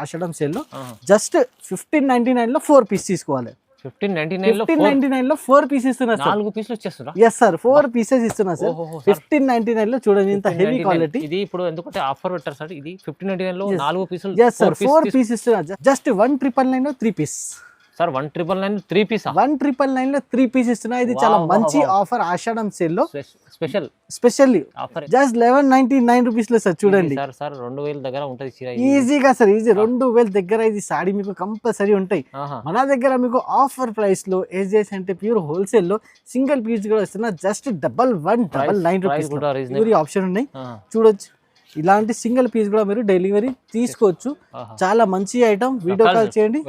ఆషాఢం sale లో just 1599 లో 4 piece తీసుకోవాలి. 1599 లో 4 పీస్ ఇస్తున్నా సార్. 4 పీసులు వచ్చేస్తున్నా. ఎస్ సార్, 4 పీసెస్ ఇస్తున్నా సార్. 1599 లో చూడండి ఇంత హెవీ క్వాలిటీ. ఇది ఇప్పుడు ఎందుకంటే ఆఫర్ పెట్టారు సార్. ఇది 1599 లో 4 పీసులు. ఎస్ సార్, 4 పీస్ ఇస్తున్నా. జస్ట్ 1999 లో 3 పీస్ సార్. 1999 3 పీస్. 1999 లో 3 పీస్ ఇస్తున్నా. ఇది చాలా మంచి ఆఫర్ ఆషాఢం సేల్ లో స్పెషల్లీ ఆఫర్. జస్ట్ 1199 రూపీస్ లో సార్. చూడండి సార్ 2000 దగ్గర ఉంటది చీర. ఈజీగా సార్, ఈజీ 2000 దగ్గర ఇది సాడీ మీకు కంపల్సరీ ఉంటాయి. మన దగ్గర మీకు ఆఫర్ ప్రైస్ లో ఎస్జేఎస్ అంటే ప్యూర్ హోల్సేల్ లో సింగిల్ పీస్ కూడా వస్తున్నా. జస్ట్ 1199 రూపీస్ ఆప్షన్ ఉన్నాయి చూడొచ్చు. ఇలాంటి సింగిల్ పీస్ కూడా మీరు డెలివరీ తీసుకోవచ్చు. చాలా మంచి ఐటమ్. వీడియో కాల్ చేయండి.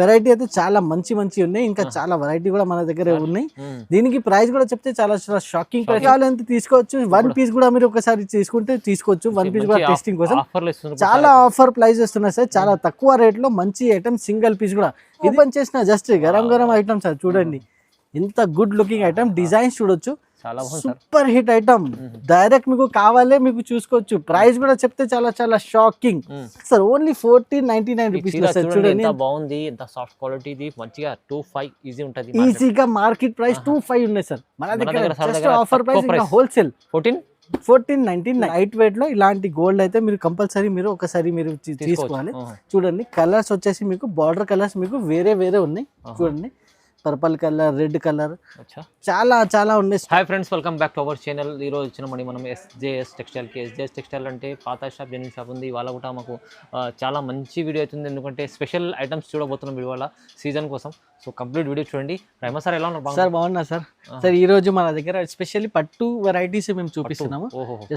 వెరైటీ అయితే చాలా మంచి ఉన్నాయి. ఇంకా చాలా వెరైటీ కూడా మన దగ్గర ఉన్నాయి. దీనికి ప్రైస్ కూడా చెప్తే చాలా షాకింగ్ ప్రైస్. కావాలంటే తీసుకోవచ్చు. 1 పీస్ కూడా మీరు ఒకసారి తీసుకుంటే తీసుకోవచ్చు. 1 పీస్ కూడా టెస్టింగ్ కోసం చాలా ఆఫర్ ప్రైస్ వస్తున్నాయి సార్. చాలా తక్కువ రేట్ లో మంచి ఐటమ్ సింగిల్ పీస్ కూడా ఓపెన్ చేసిన జస్ట్ గరం ఐటమ్ సార్. చూడండి ఇంత గుడ్ లుకింగ్ ఐటమ్. డిజైన్స్ చూడొచ్చు, సూపర్ హిట్ ఐటమ్. డైరెక్ట్ మీకు కావాలే మీకు చూసుకోవచ్చు. ప్రైస్ కూడా చెప్తే చాలా షాకింగ్ సార్. ఓన్లీ 1499 రూపీస్ లో సార్. చూడండి ఎంత బాగుంది, ఎంత సాఫ్ట్ క్వాలిటీ. ఇది మంచిగా 25 ఈజీ ఉంటది. ఈజీగా మార్కెట్ ప్రైస్ 25 ఉన్నాయి సార్ మన దగ్గర. జస్ట్ ఆఫర్ ప్రైస్ ఇంకా హోల్సేల్ 1499. లైట్ వెయిట్ లో ఇలాంటి గోల్డ్ అయితే మీరు కంపల్సరీ మీరు ఒకసారి మీరు తీసుకోవాలి. చూడండి కలర్స్ వచ్చేసి మీకు బార్డర్ కలర్స్ మీకు వేరే ఉన్నాయి. చూడండి పర్పల్ కలర్, రెడ్ కలర్, చాలా ఉన్నాయి. Hi friends, welcome back to our channel. ఈ రోజు వచ్చిన మనం ఎస్జేఎస్ టెక్స్టైల్కి. ఎస్జేఎస్ టెక్స్టైల్ అంటే పాత షాప్, జెన్యున్ షాప్ ఉంది. ఇవాళ కూడా మాకు చాలా మంచి వీడియో అవుతుంది. ఎందుకంటే స్పెషల్ ఐటమ్స్ చూడబోతున్నాం ఇవాళ సీజన్ కోసం. సో కంప్లీట్ వీడియో చూడండి. రైమా సార్ ఎలా ఉన్నారు? సార్ బాగున్నా సార్. సార్ ఈ రోజు మన దగ్గర స్పెషల్లీ పట్టు వెరైటీస్ మేము చూపిస్తున్నాము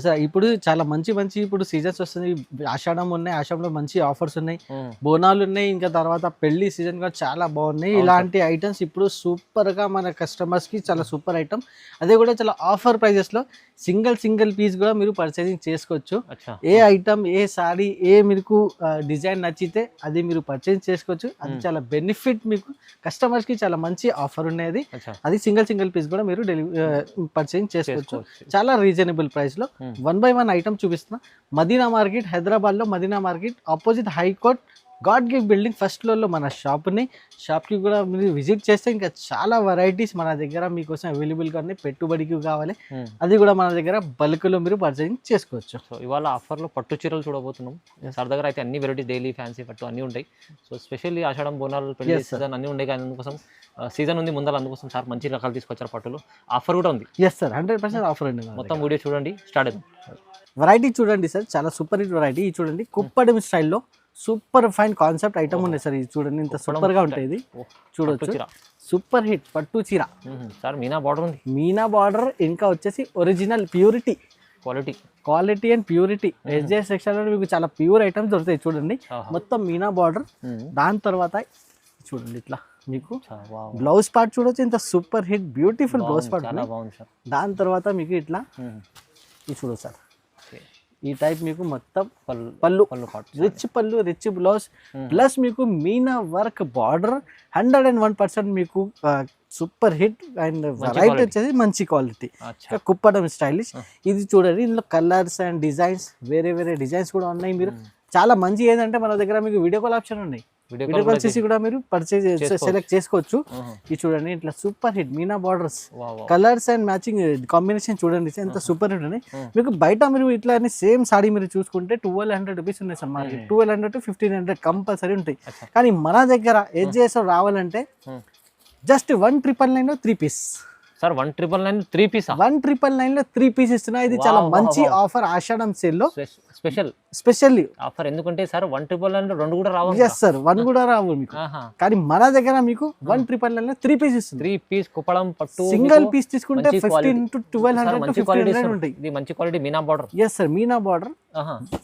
సార్. ఇప్పుడు చాలా మంచి ఇప్పుడు సీజన్స్ వస్తుంది. ఆషాఢం ఉన్నాయి, ఆషాఢంలో మంచి ఆఫర్స్ ఉన్నాయి. బోనాలు ఉన్నాయి, ఇంకా తర్వాత పెళ్లి సీజన్ కూడా చాలా బాగున్నాయి. ఇలాంటి ఐటమ్స్ ఇప్పుడు సూపర్ గా మన కస్టమర్స్ కి చాలా సూపర్ ఐటమ్. అదే కూడా చాలా ఆఫర్ ప్రైజెస్ లో సింగిల్ పీస్ కూడా మీరు పర్చేసింగ్ చేసుకోవచ్చు. ఏ ఐటమ్, ఏ సారీ, ఏ మీకు డిజైన్ నచ్చితే అది మీరు పర్చేజ్ చేసుకోవచ్చు. అది చాలా బెనిఫిట్ మీకు కస్టమర్స్ కి. చాలా మంచి ఆఫర్ ఉన్నది. అది సింగిల్ పీస్ కూడా మీరు పర్చేజ్ చేసుకోవచ్చు చాలా రీజనబుల్ ప్రైస్ లో. 1 by 1 ఐటమ్ చూపిస్తున్నా. మదీనా మార్కెట్, హైదరాబాద్ లో Madina market opposite high court God gift building first floor లో మన షాప్ ఉన్నాయి. షాప్ కి కూడా మీరు విజిట్ చేస్తే ఇంకా చాలా వెరైటీస్ మన దగ్గర మీకోసం అవైలబుల్ గా ఉన్నాయి. పెట్టుబడికి కావాలి అది కూడా మన దగ్గర బల్క్ లో మీరు పర్చేసింగ్ చేసుకోవచ్చు. సో ఇవాళ ఆఫర్ లో పట్టు చీరలు చూడబోతున్నాం. సార్ దగ్గర అయితే అన్ని వెరైటీ డైలీ ఫ్యాన్సీ పట్టు అన్ని ఉంటాయి. సో స్పెషల్లీ ఆషాఢం, బోనాలు, పెళ్లి సీజన్ అన్ని ఉంటాయి. కానీ అందుకోసం సీజన్ ఉంది ముందర, అందుకోసం సార్ మంచి రకాలు తీసుకొచ్చారు. పట్టులో ఆఫర్ కూడా ఉంది. ఎస్ సార్, 100% ఆఫర్ అండి. మొత్తం వీడియో చూడండి, స్టార్ట్ అవుతుంది. వెరైటీ చూడండి సార్, చాలా సూపర్ హిట్ వెరైటీ. చూడండి కుప్పడం స్టైల్లో సూపర్ ఫైన్ కాన్సెప్ట్ ఐటమ్ ఉన్నాయి సార్. ఇది చూడండి ఇంత సూపర్ గా ఉంటుంది. ఇది చూడొచ్చు, సూపర్ హిట్ పట్టు చీర సార్. మీనా బార్డర్ ఉంది. మీనా బార్డర్ ఇంకా వచ్చేసి original purity, quality and purity. SJS textile లో మీకు చాలా ప్యూర్ ఐటమ్స్ దొరుకుతాయి. చూడండి మొత్తం మీనా బార్డర్. దాని తర్వాత చూడండి ఇట్లా మీకు బ్లౌజ్ పార్ట్ చూడొచ్చు. ఇంత super hit beautiful blouse part. దాని తర్వాత మీకు ఇట్లా ఇది చూడొచ్చు సార్. ఈ టైప్ మీకు మొత్తం పళ్ళు రిచ్ బ్లౌజ్ ప్లస్ మీకు మీనా వర్క్ బార్డర్. 101% మీకు సూపర్ హిట్ అండ్ వెరైటీ వచ్చేసి మంచి క్వాలిటీ కుప్పడం స్టైలిష్. ఇది చూడండి ఇందులో కలర్స్ అండ్ డిజైన్స్ వేరే డిజైన్స్ కూడా ఉన్నాయి. మీరు చాలా మంచి ఏంటంటే మన దగ్గర మీకు వీడియో కాల్ ఆప్షన్ ఉన్నాయి. వీడియో కాల్ చేసి కూడా మీరు పర్చేజ్ సెలెక్ట్ చేసుకోవచ్చు. ఇది చూడండి ఇట్లా super hit Meena borders, colours and matching combination చూడండి ఎంత సూపర్ హిట్ ఉన్నాయి. మీకు బయట మీరు ఇట్లా సేమ్ సాడీ మీరు చూసుకుంటే 1200 రూపీస్ ఉన్నాయి సార్. మార్కెట్ 1200 to 1500 కంపల్సరీ ఉంటాయి. కానీ మన దగ్గర ఎస్జేఎస్ రావాలంటే జస్ట్ 1999 లో 3 పీస్ సార్. 1999 3 పీస్. 1999 లో 3 పీస్ ఇస్తున్నా. ఇది చాలా మంచి ఆఫర్ ఆషాఢం సేల్ లో స్పెషల్లీ ఆఫర్. ఎందుకంటే సార్ 1999 2 కూడా రావు. ఎస్ సార్, 1 కూడా రావు మీకు. కానీ మన దగ్గర మీకు 1999 లో 3 పీస్ ఇస్తుంది. 3 పీస్ కుప్పడం పట్టు సింగిల్ పీస్ తీసుకుంటే 15 to 1200 to 1500 ఉంటాయి. ఇది మంచి quality Meena border. Yes sir, Meena border.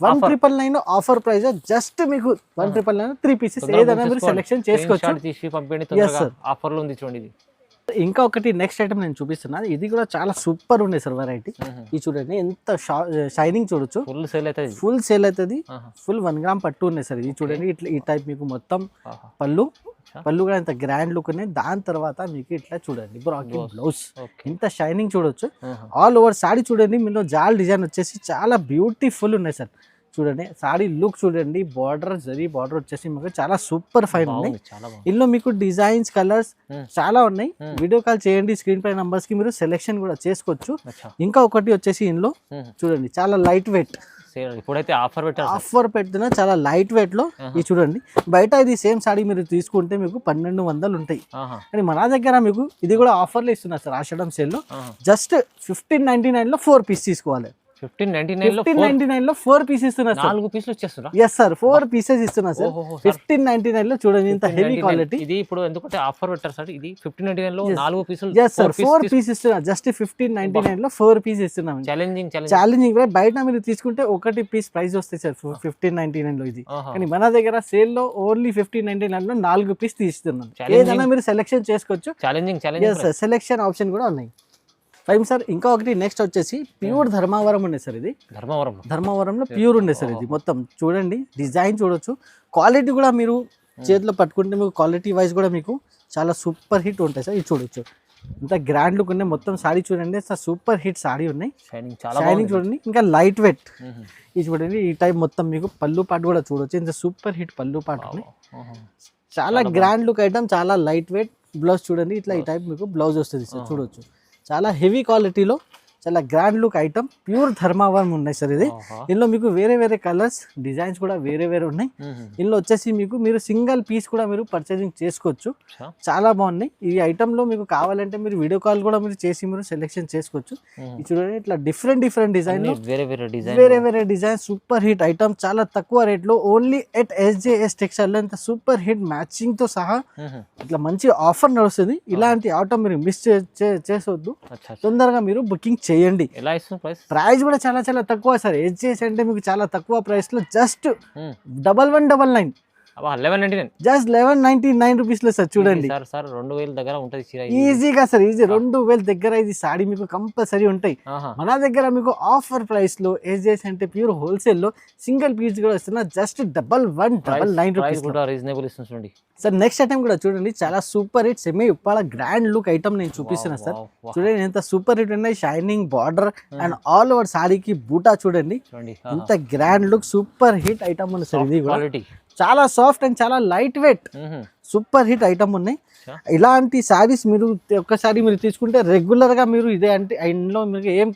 1999 offer price just మీకు 1999 3 పీసెస్ ఏదైనా మీరు సెలెక్షన్ చేసుకోవచ్చు. తీసి పంపండి తొందరగా. ఆఫర్ లో ఉంది చూడండి. ఇది ఇంకా ఒకటి నెక్స్ట్ ఐటమ్ నేను చూపిస్తున్నాను. ఇది కూడా చాలా సూపర్ ఉంది సార్ వెరైటీ. ఇది చూడండి ఎంత షైనింగ్ చూడొచ్చు. ఫుల్ సేల్ అవుతుంది. ఫుల్ 1 గ్రామ్ పట్టు ఉన్నాయి సార్. ఇది చూడండి ఇట్లా ఈ టైప్ మీకు మొత్తం పళ్ళు కూడా ఇంత గ్రాండ్ లుక్ ఉన్నాయి. దాని తర్వాత మీకు ఇట్లా చూడండి బ్లౌజ్ ఇంత షైనింగ్ చూడొచ్చు. ఆల్ ఓవర్ సాడీ చూడండి. మీలో జాల్ డిజైన్ వచ్చేసి చాలా బ్యూటిఫుల్ ఉన్నాయి సార్. చూడండి సారీ లుక్ చూడండి, బార్డర్ జరీ బార్డర్ వచ్చేసి మీకు చాలా సూపర్ ఫైన్ ఉన్నాయి. చాలా బాగుంది. ఇందులో మీకు డిజైన్స్ కలర్స్ చాలా ఉన్నాయి. వీడియో కాల్ చేయండి, స్క్రీన్ పై నంబర్స్ కి మీరు సెలెక్షన్ కూడా చేసుకోవచ్చు. ఇంకా ఒకటి వచ్చేసి ఇందులో చూడండి చాలా లైట్ వెయిట్, ఇప్పుడైతే ఆఫర్ పెట్టిన చాలా లైట్ వెయిట్ లో ఇది చూడండి. బయట ఇది సేమ్ సాడీ మీరు తీసుకుంటే మీకు 1200 ఉంటాయి, కానీ మన దగ్గర మీకు ఇది కూడా ఆఫర్లో ఇస్తున్నారు సార్. ఆషాఢం సేల్ లో జస్ట్ 1599 లో 4 పీస్ తీసుకోవాలి. 1599 లో 4 పీస్ ఇస్తున్నారు సార్. 4 పీసులు ఇచ్చేస్తున్నా. ఎస్ సార్, 4 పీసెస్ ఇస్తున్నారు సార్ 1599 లో. చూడండి ఇంత హెవీ క్వాలిటీ. ఇది ఇప్పుడు ఎందుకంటే ఆఫర్ పెట్టారు సార్. ఇది 1599 లో 4 పీసులు. ఎస్ సార్, 4 పీస్ ఇస్తున్నారు. జస్ట్ 1599 లో 4 పీస్ ఇస్తున్నాం. ఛాలెంజింగ్ బయట మీరు తీసుకుంటే ఒకటి పీస్ ప్రైస్ వస్తాయి సార్ 1599 లో ఇది, కానీ మన దగ్గర సేల్ లో ఓన్లీ 1599 లో 4 పీస్ తీస్తున్నాం. ఏదైనా మీరు సెలెక్షన్ చేసుకోవచ్చు. ఎస్ సార్, సెలెక్షన్ ఆప్షన్ కూడా ఉన్నాయి. Fine sir. ఇంకా ఒకటి నెక్స్ట్ వచ్చేసి ప్యూర్ ధర్మవరం ఉండే సార్. ఇది ధర్మవరంలో ప్యూర్ ఉండే సార్. ఇది మొత్తం చూడండి, డిజైన్ చూడొచ్చు, క్వాలిటీ కూడా మీరు చేతిలో పట్టుకుంటే మీకు క్వాలిటీ వైజ్ కూడా మీకు చాలా సూపర్ హిట్ ఉంటాయి సార్. ఇది చూడొచ్చు, ఇంత గ్రాండ్ లుక్ ఉన్నాయి. మొత్తం సారీ చూడండి సార్, సూపర్ హిట్ సారీ ఉన్నాయి. షైనింగ్ చూడండి, ఇంకా లైట్ వెయిట్. ఇది చూడండి, ఈ టైప్ మొత్తం మీకు పళ్ళు పాటు కూడా చూడొచ్చు. ఇంత సూపర్ హిట్ పళ్ళు పాటు ఉన్నాయి. చాలా గ్రాండ్ లుక్ ఐటమ్, చాలా లైట్ వెయిట్. బ్లౌజ్ చూడండి, ఇట్లా ఈ టైప్ మీకు బ్లౌజ్ వస్తుంది సార్. చూడొచ్చు, చాలా హెవీ క్వాలిటీలో చాలా grand look item, pure Dharmavaram ఉన్నాయి సార్. ఇది ఇందులో మీకు వేరే వేరే కలర్స్ డిజైన్స్ కూడా వేరే వేరే ఉన్నాయి. ఇందులో వచ్చేసి మీకు మీరు సింగిల్ పీస్ కూడా మీరు పర్చేసింగ్ చేసుకోవచ్చు. చాలా బాగున్నాయి ఈ ఐటమ్ లో. మీకు కావాలంటే మీరు వీడియో కాల్ కూడా మీరు చేసి మీరు సెలెక్షన్ చేసుకోవచ్చు. చూడండి, ఇట్లా డిఫరెంట్ డిజైన్ వేరే వేరే డిజైన్, సూపర్ హిట్ ఐటమ్, చాలా తక్కువ రేట్ లో ఓన్లీ ఎట్ SJS టెక్స్టైల్ లో. ఇంత సూపర్ హిట్ మ్యాచింగ్ తో సహా ఇట్లా మంచి ఆఫర్ నడుస్తుంది. ఇలాంటి ఐటమ్ మీరు మిస్ చేసొద్దు, తొందరగా మీరు బుకింగ్ చేయండి. ప్రైస్ కూడా చాలా చాలా తక్కువ సార్. SJS అంటే మీకు చాలా తక్కువ ప్రైస్ లో జస్ట్ 1199, జస్ట్ 1199 రూపీస్ లో సార్. చూడండి సార్, 2000 దగ్గర ఉంటుంది ఈజీగా సార్. ఈజీ 2000 దగ్గర ఇది సాడీ మీకు కంపల్సరీ ఉంటాయి. మన దగ్గర మీకు ఆఫర్ ప్రైస్ లో SJS అంటే ప్యూర్ హోల్సేల్ లో సింగిల్ పీస్ కూడా వస్తున్నా just 1199 rupees sir. Next item కూడా చూడండి, చాలా super hit semi Uppada grand look item నేను చూపిస్తున్నా సార్. చూడండి ఎంత సూపర్ హిట్ ఉన్నాయి. Shining border and all over సాడీకి బూటా చూడండి, ఇంత grand look super hit item ఉంది సార్. ఇది కూడా చాలా సాఫ్ట్ అండ్ చాలా light weight, super hit item ఉన్నాయి. ఇలాంటి శారీస్ మీరు ఒక్కసారి మీరు తీసుకుంటే రెగ్యులర్ గా మీరు ఇదే అంటే ఇందులో మీకు ఏం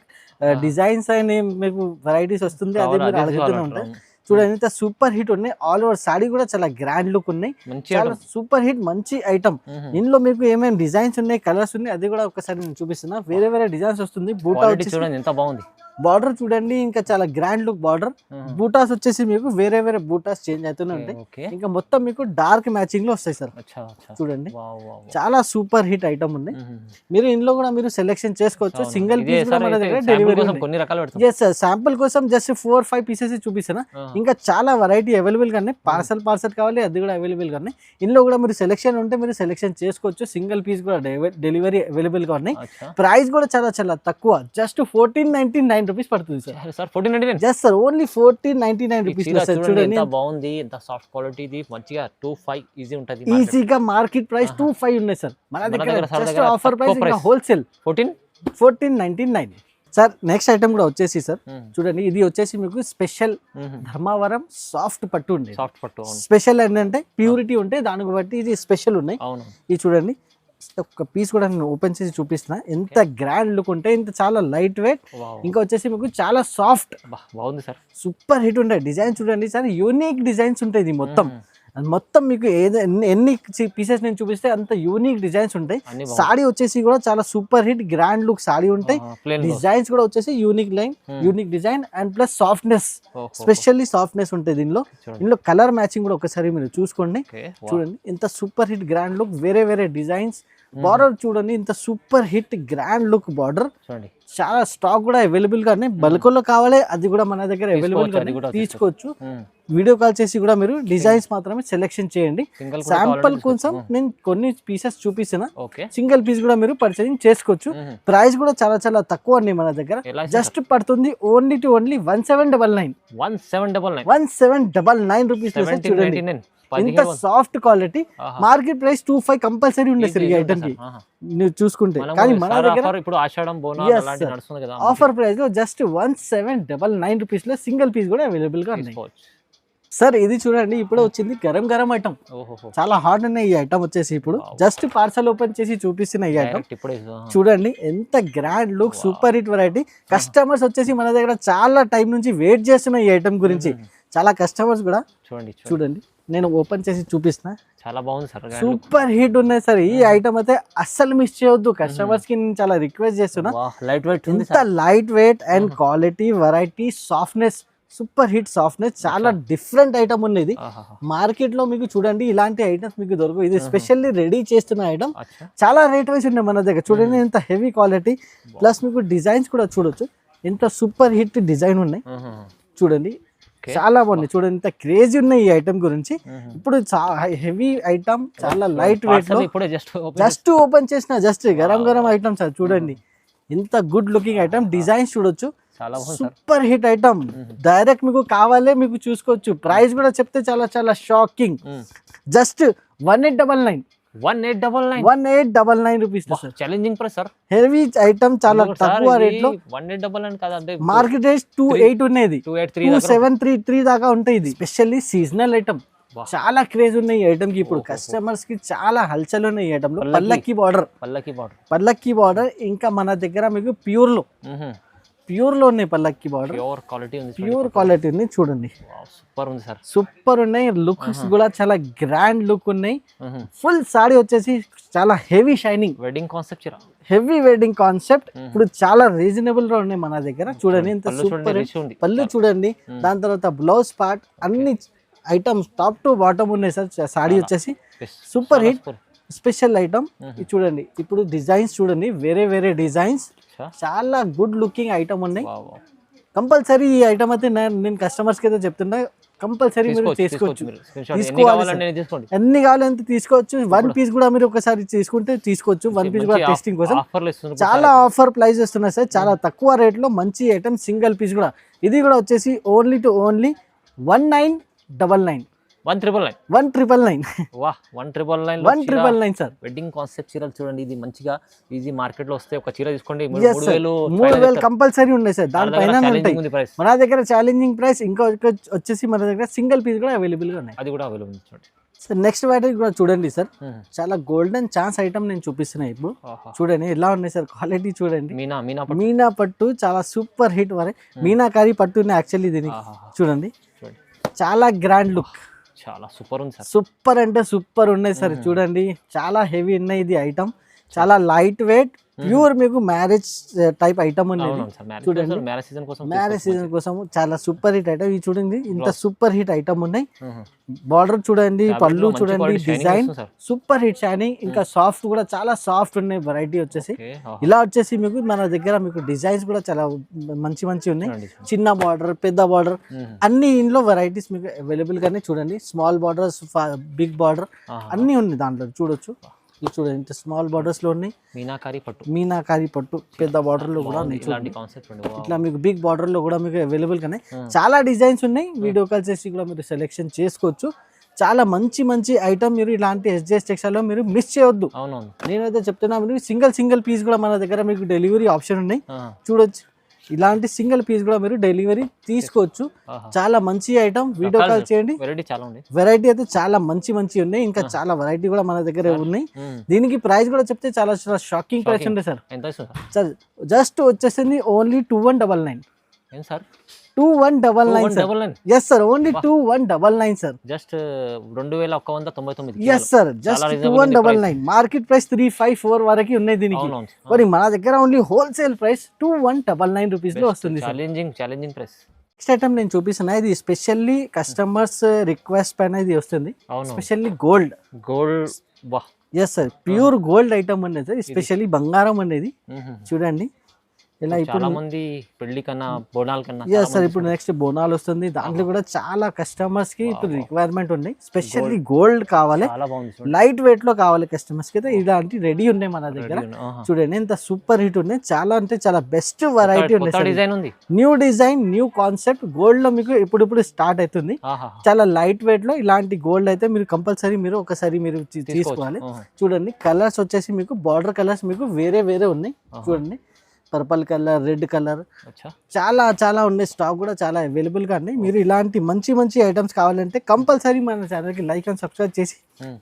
డిజైన్స్ అయిన మీకు వెరైటీస్ వస్తుంది, అదే మీరు అడుగుతూనే ఉంటాయి. చూడండి ఇంత సూపర్ హిట్ ఉన్నాయి. ఆల్ ఓవర్ సాడీ కూడా చాలా గ్రాండ్ లుక్ ఉన్నాయి. చాలా సూపర్ హిట్ మంచి ఐటమ్. ఇందులో మీకు ఏమేమి డిజైన్స్ ఉన్నాయి, కలర్స్ ఉన్నాయి, అది కూడా ఒకసారి నేను చూపిస్తున్నా. వేరే వేరే డిజైన్స్ వస్తుంది. బూటా చూడండి ఎంత బాగుంది. బార్డర్ చూడండి, ఇంకా చాలా గ్రాండ్ లుక్ బార్డర్. బూటాస్ వచ్చేసి మీకు వేరే వేరే బూటాస్ చేంజ్ అవుతూనే ఉంటాయి. ఇంకా మొత్తం మీకు డార్క్ మ్యాచింగ్ లో వస్తాయి సార్. చూడండి చాలా సూపర్ హిట్ ఐటమ్ ఉన్నాయి. మీరు ఇందులో కూడా మీరు సెలెక్షన్ చేసుకోవచ్చు. సింగిల్ పీస్ కూడా మన దగ్గర డెలివరీ. ఎస్ సార్, శాంపుల్ కోసం జస్ట్ 4-5 పీసెస్ చూపిస్తున్నా. ఇంకా చాలా వెరైటీ అవైలబుల్ గా ఉన్నాయి. పార్సల్ కావాలి, అది కూడా అవైలబుల్ గా ఉన్నాయి. ఇందులో కూడా మీరు సెలెక్షన్ ఉంటే మీరు సెలెక్షన్ చేసుకోవచ్చు. సింగిల్ పీస్ కూడా డెలివరీ అవైలబుల్ గా ఉన్నాయి. ప్రైస్ కూడా చాలా చాలా తక్కువ, జస్ట్ 1499 రూపీస్ పడుతుంది sir. 1499 just sir, only 1499 rupees sir. చూడండి ఎంత బాగుంది, ఎంత సాఫ్ట్ క్వాలిటీ. ఇది మంచిగా 25 ఈజీ ఉంటది. ఈజీగా మార్కెట్ ప్రైస్ 25 ఉన్నాయి సార్. మన దగ్గర జస్ట్ ఆఫర్ ప్రైస్ ఇంకా హోల్సేల్ 1499 సార్. నెక్స్ట్ ఐటమ్ కూడా వచ్చేసి సార్ చూడండి, ఇది వచ్చేసి మీకు స్పెషల్ ధర్మవరం సాఫ్ట్ పట్టు ఉంది. స్పెషల్ ఏంటంటే ప్యూరిటీ ఉంటే దానికి బట్టి ఇది స్పెషల్ ఉన్నాయి. ఇది చూడండి, ఒక పీస్ కూడా నేను ఓపెన్ చేసి చూపిస్తున్నా. ఎంత గ్రాండ్ లుక్ ఉంటే, ఇంత చాలా లైట్ వెయిట్. ఇంకా వచ్చేసి మీకు చాలా సాఫ్ట్, బాగుంది సార్. సూపర్ హిట్ ఉంటాయి. డిజైన్ చూడండి సార్, యూనిక్ డిజైన్స్ ఉంటాయి. ఇది మొత్తం మీకు ఎన్ని పీసెస్ నేను చూపిస్తే అంత యూనిక్ డిజైన్స్ ఉంటాయి. సాడీ వచ్చేసి కూడా చాలా super hit grand look saree ఉంటాయి. డిజైన్స్ కూడా వచ్చేసి unique design and plus softness, specially softness ఉంటాయి దీనిలో కలర్ మ్యాచింగ్ కూడా ఒకసారి మీరు చూసుకోండి. చూడండి ఇంత సూపర్ హిట్ గ్రాండ్ లుక్, వేరే వేరే డిజైన్స్. బార్డర్ చూడండి, ఇంత super hit grand look border. చాలా స్టాక్ కూడా అవైలబుల్ గా బల్క్ లో కావాలి, అది కూడా మన దగ్గర అవైలబుల్ గా తీసుకోవచ్చు. వీడియో కాల్ చేసి కూడా మీరు డిజైన్స్ మాత్రమే సెలెక్షన్ చేయండి. శాంపుల్ కోసం నేను కొన్ని పీసెస్ చూపిస్తున్నా. సింగిల్ పీస్ కూడా మీరు పర్చేసింగ్ చేసుకోవచ్చు. ప్రైస్ కూడా చాలా చాలా తక్కువ అండి మన దగ్గర. జస్ట్ పడుతుంది ఓన్లీ 1799 రూపీస్ చూడండి. ఇంత soft quality. Market price 25 compulsory ఉండే సార్ ఈ ఐటమ్ కి నువ్వు చూసుకుంటే, కానీ మన దగ్గర ఇప్పుడు ఆషాఢం బోనాలు అలాంటి నడుస్తుంది కదా, ఆఫర్ ప్రైస్ లో జస్ట్ 1799 రూపీస్ లో సింగిల్ పీస్ కూడా అవైలబుల్ గా ఉన్నాయి సార్. ఇది చూడండి ఇప్పుడే వచ్చింది గరం గరం ఐటమ్, చాలా హాట్ ఉన్నాయి ఈ ఐటమ్ వచ్చేసి. ఇప్పుడు జస్ట్ పార్సల్ ఓపెన్ చేసి చూపిస్తున్న ఈ ఐటమ్ చూడండి ఎంత grand look, super hit variety. Customers వచ్చేసి మన దగ్గర చాలా టైం నుంచి వెయిట్ చేస్తున్న ఈ ఐటమ్ గురించి. చాలా కస్టమర్స్ కూడా చూడండి నేను ఓపెన్ చేసి చూపిస్తున్నా, చాలా బాగుంది సార్, సూపర్ హిట్ ఉన్నాయి సార్. ఈ ఐటమ్ అయితే అస్సలు మిస్ చేయొద్దు. కస్టమర్స్ కి నేను చాలా రిక్వెస్ట్ చేస్తున్నా, లైట్ వెయిట్, ఇంత light weight and quality, variety, softness, super hit softness, చాలా డిఫరెంట్ ఐటమ్ ఉన్నది. మార్కెట్ లో మీకు చూడండి ఇలాంటి ఐటమ్స్ మీకు దొరకవు. ఇది స్పెషల్లీ రెడీ చేస్తున్న ఐటమ్, చాలా రేట్ వైస్ ఉన్నాయి మన దగ్గర. చూడండి ఇంత హెవీ క్వాలిటీ, ప్లస్ మీకు డిజైన్స్ కూడా చూడొచ్చు, ఎంత సూపర్ హిట్ డిజైన్ ఉన్నాయి చూడండి, చాలా బాగుంది. చూడండి ఇంత క్రేజీ ఉన్నాయి ఈ ఐటమ్ గురించి. ఇప్పుడు హెవీ ఐటమ్, చాలా లైట్ వెయిట్ లో జస్ట్ ఓపెన్ చేసిన just garam garam item sir. చూడండి ఇంత గుడ్ లుకింగ్ ఐటమ్, డిజైన్స్ చూడొచ్చు, సూపర్ హిట్ ఐటమ్. డైరెక్ట్ మీకు కావాలే మీకు చూసుకోవచ్చు. ప్రైస్ కూడా చెప్తే చాలా చాలా shocking, just 1899 1899 rupees challenging price sir. Heavy item, చాలా తక్కువ రేట్ లో. 1899 కాదంటే మార్కెట్ రేట్ 28 ఉన్నది, 2733 దాకా ఉంటాయి. ఇది స్పెషల్లీ సీజనల్ ఐటమ్, చాలా క్రేజ్ ఉన్నాయి ఈ ఐటమ్ కి. ఇప్పుడు కస్టమర్స్ కి చాలా హల్చల్ ఉన్నాయి ఈ ఐటమ్ లో. పల్లకి బార్డర్ ఇంకా మన దగ్గర మీకు ప్యూర్ లో ఉన్నాయి. పల్లకి బార్డర్ ప్యూర్ క్వాలిటీ ఉంది చూడండి, సూపర్ ఉంది సార్, సూపర్ ఉన్నాయి. లుక్స్ కూడా చాలా గ్రాండ్ లుక్ ఉన్నాయి. ఫుల్ సారీ వచ్చేసి చాలా heavy shining, heavy wedding concept. ఇప్పుడు చాలా రీజనబుల్ గా ఉన్నాయి మన దగ్గర. చూడండి ఇంత సూపర్ పళ్ళు చూడండి, దాని తర్వాత బ్లౌజ్ పార్ట్, అన్ని ఐటమ్స్ టాప్ టు బాటమ్ ఉన్నాయి సార్. సారీ వచ్చేసి సూపర్ హిట్ స్పెషల్ ఐటమ్. చూడండి ఇప్పుడు డిజైన్స్ చూడండి, వేరే వేరే డిజైన్స్, చాలా గుడ్ లుకింగ్ ఐటమ్ ఉన్నాయి. కంపల్సరీ ఈ ఐటమ్ అయితే నేను కస్టమర్స్ కి అయితే చెప్తున్నా, కంపల్సరీ మీరు తీసుకోవచ్చు. ఎన్ని కావాలంటే తీసుకోవచ్చు. 1 పీస్ కూడా మీరు ఒకసారి తీసుకుంటే తీసుకోవచ్చు. 1 పీస్ కూడా టెస్టింగ్ కోసం చాలా ఆఫర్ ప్రైస్ వస్తున్నాయి సార్, చాలా తక్కువ రేట్ లో మంచి ఐటమ్. సింగిల్ పీస్ కూడా, ఇది కూడా వచ్చేసి ఓన్లీ 1999 1999 సార్. వెడ్డింగ్ కాన్సెప్ట్ చీరలు చూడండి, ఇది మంచిగా ఈజీ మార్కెట్ లో వస్తే ఒక చీర తీసుకోండి 3000 కంపల్సరీ ఉన్నాయి సార్. దానిపైన మన దగ్గర ఛాలెంజింగ్ ప్రైస్. ఇంకా వచ్చేసి మన దగ్గర సింగిల్ పీస్ కూడా అవైలబుల్ గా ఉన్నాయి, అది కూడా అవైలబుల్ చూడండి సార్. నెక్స్ట్ వెరైటీ కూడా చూడండి సార్, చాలా గోల్డెన్ ఛాన్స్ ఐటమ్ నేను చూపిస్తున్నా ఇప్పుడు. చూడండి ఎలా ఉన్నాయి సార్, క్వాలిటీ చూడండి. మీనా పట్టు చాలా సూపర్ హిట్ వరే, మీనాకారి పట్టు ఉన్నాయి యాక్చువల్లీ దీనికి. చూడండి చాలా గ్రాండ్ లుక్, చాలా సూపర్ ఉంది సార్. సూపర్ అంటే సూపర్ ఉన్నాయి సార్. చూడండి చాలా హెవీ ఉన్నాయి ఇది ఐటమ్, చాలా లైట్ వెయిట్, ప్యూర్ మీకు మ్యారేజ్ టైప్ ఐటమ్ ఉన్నది. చూడండి మ్యారేజ్ సీజన్ కోసం చాలా సూపర్ హిట్ ఐటమ్. ఇది చూడండి ఇంత సూపర్ హిట్ ఐటమ్ ఉన్నాయి. బార్డర్ చూడండి, పళ్ళు చూడండి, డిజైన్ సూపర్ హిట్ షైనింగ్, ఇంకా సాఫ్ట్ కూడా చాలా సాఫ్ట్ ఉన్నాయి. వెరైటీ వచ్చేసి ఇలా వచ్చేసి మీకు మన దగ్గర మీకు డిజైన్స్ కూడా చాలా మంచి మంచి ఉన్నాయి. చిన్న బార్డర్, పెద్ద బార్డర్, అన్ని ఇంట్లో వెరైటీస్ మీకు అవైలబుల్ గానే. చూడండి స్మాల్ బార్డర్స్, బిగ్ బార్డర్ అన్ని ఉన్నాయి దాంట్లో చూడొచ్చు. చూడండి ఇంత స్మాల్ బార్డర్స్ లో ఉన్నాయి. మీనాకారి పట్టు పెద్ద బార్డర్ లో కూడా ఉన్నాయి. ఇట్లా మీకు బిగ్ బార్డర్ లో కూడా మీకు అవైలబుల్ గానే చాలా డిజైన్స్ ఉన్నాయి. వీడియో కాల్ చేసి కూడా మీరు సెలెక్షన్ చేసుకోవచ్చు. చాలా మంచి మంచి ఐటమ్. మీరు ఇలాంటి SJS టెక్స్టైల్ లో మీరు మిస్ చేయొద్దు. నేనైతే చెప్తున్నా, మీరు సింగిల్ పీస్ కూడా మన దగ్గర మీకు డెలివరీ ఆప్షన్ ఉన్నాయి చూడొచ్చు. ఇలాంటి సింగిల్ పీస్ కూడా మీరు డెలివరీ తీసుకోవచ్చు. చాలా మంచి ఐటమ్. వీడియో కాల్ చేయండి. వెరైటీ అయితే చాలా మంచి ఉన్నాయి. ఇంకా చాలా వెరైటీ కూడా మన దగ్గర ఉన్నాయి. దీనికి ప్రైస్ కూడా చెప్తే చాలా షాకింగ్ ప్రైస్ ఉంది సార్. జస్ట్ వచ్చేసింది only 2199 sir. 2199 yes sir, only 2199 sir. Just 2199 yes sir, just 2199. Market price 354 వరకు ఉన్నాయి దీనికి. మరి మన దగ్గర ఓన్లీ హోల్సేల్ ప్రైస్ 2199 రూపీస్ లో వస్తుంది. Challenging price. నెక్స్ట్ ఐటమ్ నేను చూపిస్తున్నా, ఇది స్పెషల్లీ కస్టమర్స్ రిక్వెస్ట్ పైన ఇది వస్తుంది. Specially gold yes sir, pure gold item అనేది సార్. స్పెషల్లీ బంగారం అనేది చూడండి ఇలా ఇప్పుడు చాలా మంది పెళ్లి కన్నా బోనాల కన్నా ఎస్ సార్ ఇప్పుడు నెక్స్ట్ బోనాలు వస్తుంది, దాంట్లో కూడా చాలా కస్టమర్స్ కి ఇప్పుడు రిక్వైర్మెంట్ ఉన్నాయి. స్పెషల్లీ గోల్డ్ కావాలి, చాలా బాగుంది లైట్ వెయిట్ లో కావాలి కస్టమర్స్ కి అయితే ఇలాంటి రెడీ ఉన్నాయి మన దగ్గర. చూడండి ఎంత సూపర్ హిట్ ఉన్నాయి, చాలా అంటే చాలా బెస్ట్ వెరైటీ ఉన్నాయి. డిజైన్ ఉంది, new design, new concept, gold లో మీకు ఇప్పుడు స్టార్ట్ అవుతుంది. చాలా లైట్ వెయిట్ లో ఇలాంటి గోల్డ్ అయితే మీరు కంపల్సరీ మీరు ఒకసారి మీరు తీసుకోవాలి. చూడండి కలర్స్ వచ్చేసి మీకు బార్డర్ కలర్స్ మీకు వేరే వేరే ఉన్నాయి. చూడండి పర్పల్ కలర్, రెడ్ కలర్, చాలా చాలా ఉన్నాయి. స్టాక్ కూడా చాలా అవైలబుల్ గా ఉన్నాయి. మీరు ఇలాంటి మంచి మంచి ఐటమ్స్ కావాలంటే కంపల్సరీ మన ఛానల్ కి లైక్ అండ్ సబ్స్క్రైబ్ చేసి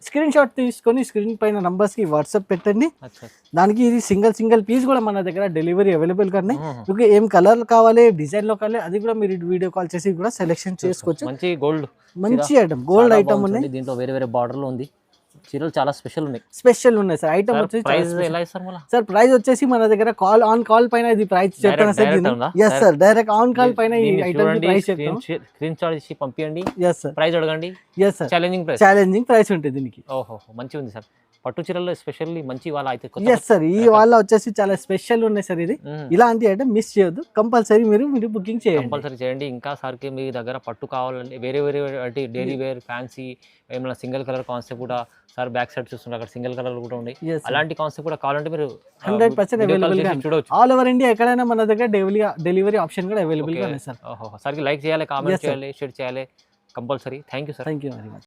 స్క్రీన్ షాట్ తీసుకొని స్క్రీన్ పైన నంబర్స్ కి వాట్సాప్ పెట్టండి. దానికి ఇది సింగిల్ పీస్ కూడా మన దగ్గర డెలివరీ అవైలబుల్ గా ఉన్నాయి. మీకు ఏం కలర్ కావాలి, డిజైన్ లో కావాలి, అది కూడా మీరు వీడియో కాల్ చేసి కూడా సెలెక్షన్ చేసుకోవచ్చు. మంచి గోల్డ్, మంచి ఐటమ్, గోల్డ్ ఐటమ్ ఉన్నాయి. దీంట్లో వేరే వేరే బార్డర్ లో ఉంది. చీరలు చాలా స్పెషల్ ఉన్నాయి సార్. ఐటమ్ వచ్చేసి సార్ ప్రైస్ వచ్చేసి మన దగ్గర కాల్ పైన ఇది ప్రైస్ చెప్తాను sir. Yes sir, direct on call పైన ఈ ఐటమ్ ప్రైస్ చెప్తాను. స్క్రీన్ షాట్ చేసి పంపియండి. ఎస్ సార్, ప్రైస్ అడగండి. ఎస్ సార్, ఛాలెంజింగ్ ప్రైస్ ఉంటుంది దీనికి. ఓహో మంచిగా ఉంది సార్. పట్టు చీరల్లో ఎస్పెషల్లీ మంచి వాళ్ళ అయితే ఎస్ సార్, ఈ వాళ్ళ వచ్చేసి చాలా స్పెషల్ ఉన్నాయి సార్. ఇది ఇలాంటి ఐటమ్ మిస్ చేయొద్దు, కంపల్సరీ మీరు బుకింగ్ చేయండి. ఇంకా సార్కి మీ దగ్గర పట్టు కావాలంటే వేరే వేరే డైలీ వేర్, ఫ్యాన్సీ, ఏమైనా సింగిల్ కలర్ కాన్సెప్ట్ కూడా సార్ బ్యాక్ సైడ్ చూస్తున్నారు, అక్కడ సింగిల్ కలర్ కూడా ఉంది. అలాంటి కాన్సెప్ట్ కూడా కావాలంటే మీరు 100% అవైలబుల్ గా చూడవచ్చు. ఆల్ ఓవర్ ఇండియా ఎక్కడైనా మన దగ్గర డెలివరీ ఆప్షన్ కూడా అవైలబుల్ గా ఉంది సార్. సార్కి లైక్ చేయాలి, కామెంట్ చేయాలి, షేర్ చేయాలి compulsory. Thank you sir. Thank you very much.